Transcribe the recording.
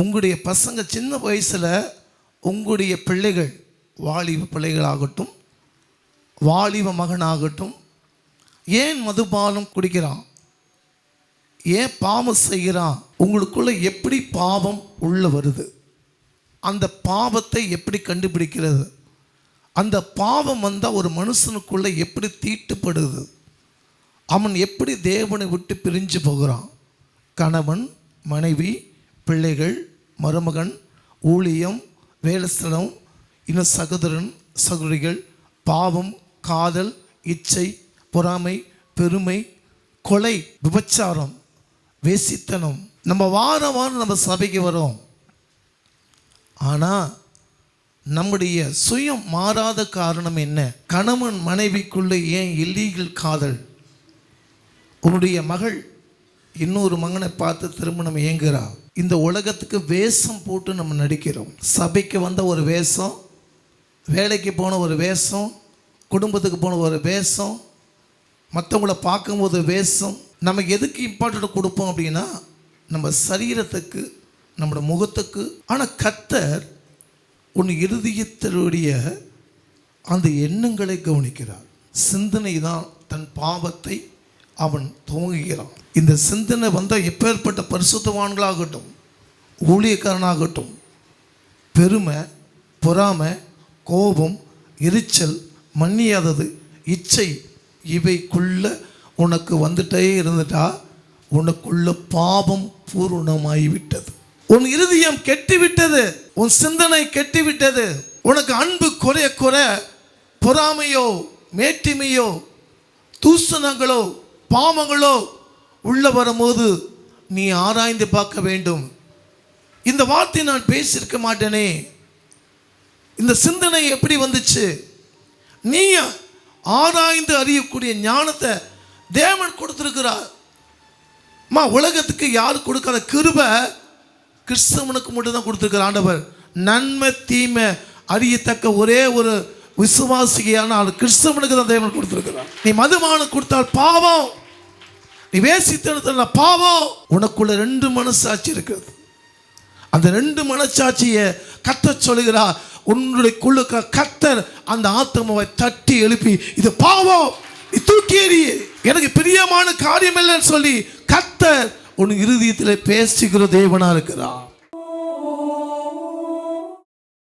உங்களுடைய பசங்க சின்ன வயசில் உங்களுடைய பிள்ளைகள், வாலிப பிள்ளைகளாகட்டும், வாலிப மகனாகட்டும், ஏன் மதுபானம் குடிக்கிறான், ஏன் பாவம் செய்கிறான், உங்களுக்குள்ள எப்படி பாவம் உள்ள வருது, அந்த பாவத்தை எப்படி கண்டுபிடிக்கிறது, அந்த பாவம் வந்தால் ஒரு மனுஷனுக்குள்ள எப்படி தீட்டுப்படுது, அவன் எப்படி தேவனை விட்டு பிரிஞ்சு போகிறான், கணவன் மனைவி பிள்ளைகள் மருமகன் ஊழியம் வேலை ஸ்தலம் இன்னும் சகோதரன் சகோதரிகள், பாவம் காதல் இச்சை பொறாமை பெருமை கொலை விபச்சாரம் வேசித்தனம். நம்ம வாரம் வாரம் நம்ம சபைக்கு வரோம், ஆனால் நம்முடைய சுயம் மாறாத காரணம் என்ன? கணவன் மனைவிக்குள்ளே ஏன் இல்லீகல் காதல்? உன்னுடைய மகள் இன்னொரு மகனை பார்த்து திருமணம் ஏங்குறா. இந்த உலகத்துக்கு வேஷம் போட்டு நம்ம நடிக்கிறோம். சபைக்கு வந்த ஒரு வேஷம், வேலைக்கு போன ஒரு வேஷம், குடும்பத்துக்கு போன ஒரு வேஷம், மற்றவங்கள பார்க்கும்போது வேஷம். நம்ம எதுக்கு இம்பார்ட்டன்ட் கொடுப்போம் அப்படின்னா நம்ம சரீரத்துக்கு, நம்மளோட முகத்துக்கு. ஆனால் கர்த்தர் உன் இருதயத்தினுடைய அந்த எண்ணங்களை கவனிக்கிறார். சிந்தனை தான் தன் பாவத்தை அவன் துவங்குகிறான். இந்த சிந்தனை வந்தால் எப்பேற்பட்ட பரிசுத்தவான்களாகட்டும், ஊழியக்காரனாகட்டும், பெருமை பொறாமை கோபம் எரிச்சல் மன்னியாதது இச்சை இவைக்குள்ள உனக்கு வந்துட்டே இருந்துட்டா உனக்குள்ள பாவம் பூர்ணமாகிவிட்டது. உன் இருதயம் கெட்டுவிட்டது, உன் சிந்தனை கெட்டுவிட்டது. உனக்கு அன்பு குறைய குறை பொறாமையோ மேட்டிமையோ தூசணங்களோ பாவங்களோ உள்ள வரும்போது நீ ஆராய்ந்து பார்க்க வேண்டும். இந்த வார்த்தை நான் பேசியிருக்க மாட்டேனே, இந்த சிந்தனை எப்படி வந்துச்சு? நீ ஆராய்ந்து அறியக்கூடிய ஞானத்தை தேவன் கொடுத்திருக்கிறார். உலகத்துக்கு யார் கொடுக்காத கிருபை கிறிஸ்தவனுக்கு மட்டும் தான் கொடுத்திருக்கிற ஆண்டவர். நன்மை தீமை அறியத்தக்க ஒரே ஒரு விசுவாசியான ஆள் கிறிஸ்தவனுக்கு தான் தேவன் கொடுத்திருக்கிறார். நீ மதுபானம் கொடுத்தால் பாவம், நீ வேசித்தனத்தில் பாவம். உனக்குள்ள 2 மனசாட்சி இருக்கிறது. அந்த 2 மனசாட்சியை கர்த்தர் சொல்லுகிறார். உன்னுடைய குழுக்க கர்த்தர் அந்த ஆத்மாவை தட்டி எழுப்பி இது பாவம், நீ தூக்கி எறிய, எனக்கு பிரியமான காரியம் இல்லைன்னு சொல்லி கர்த்தர் உன் இருதயத்தில் பேசுகிற தேவனா இருக்கிறார்.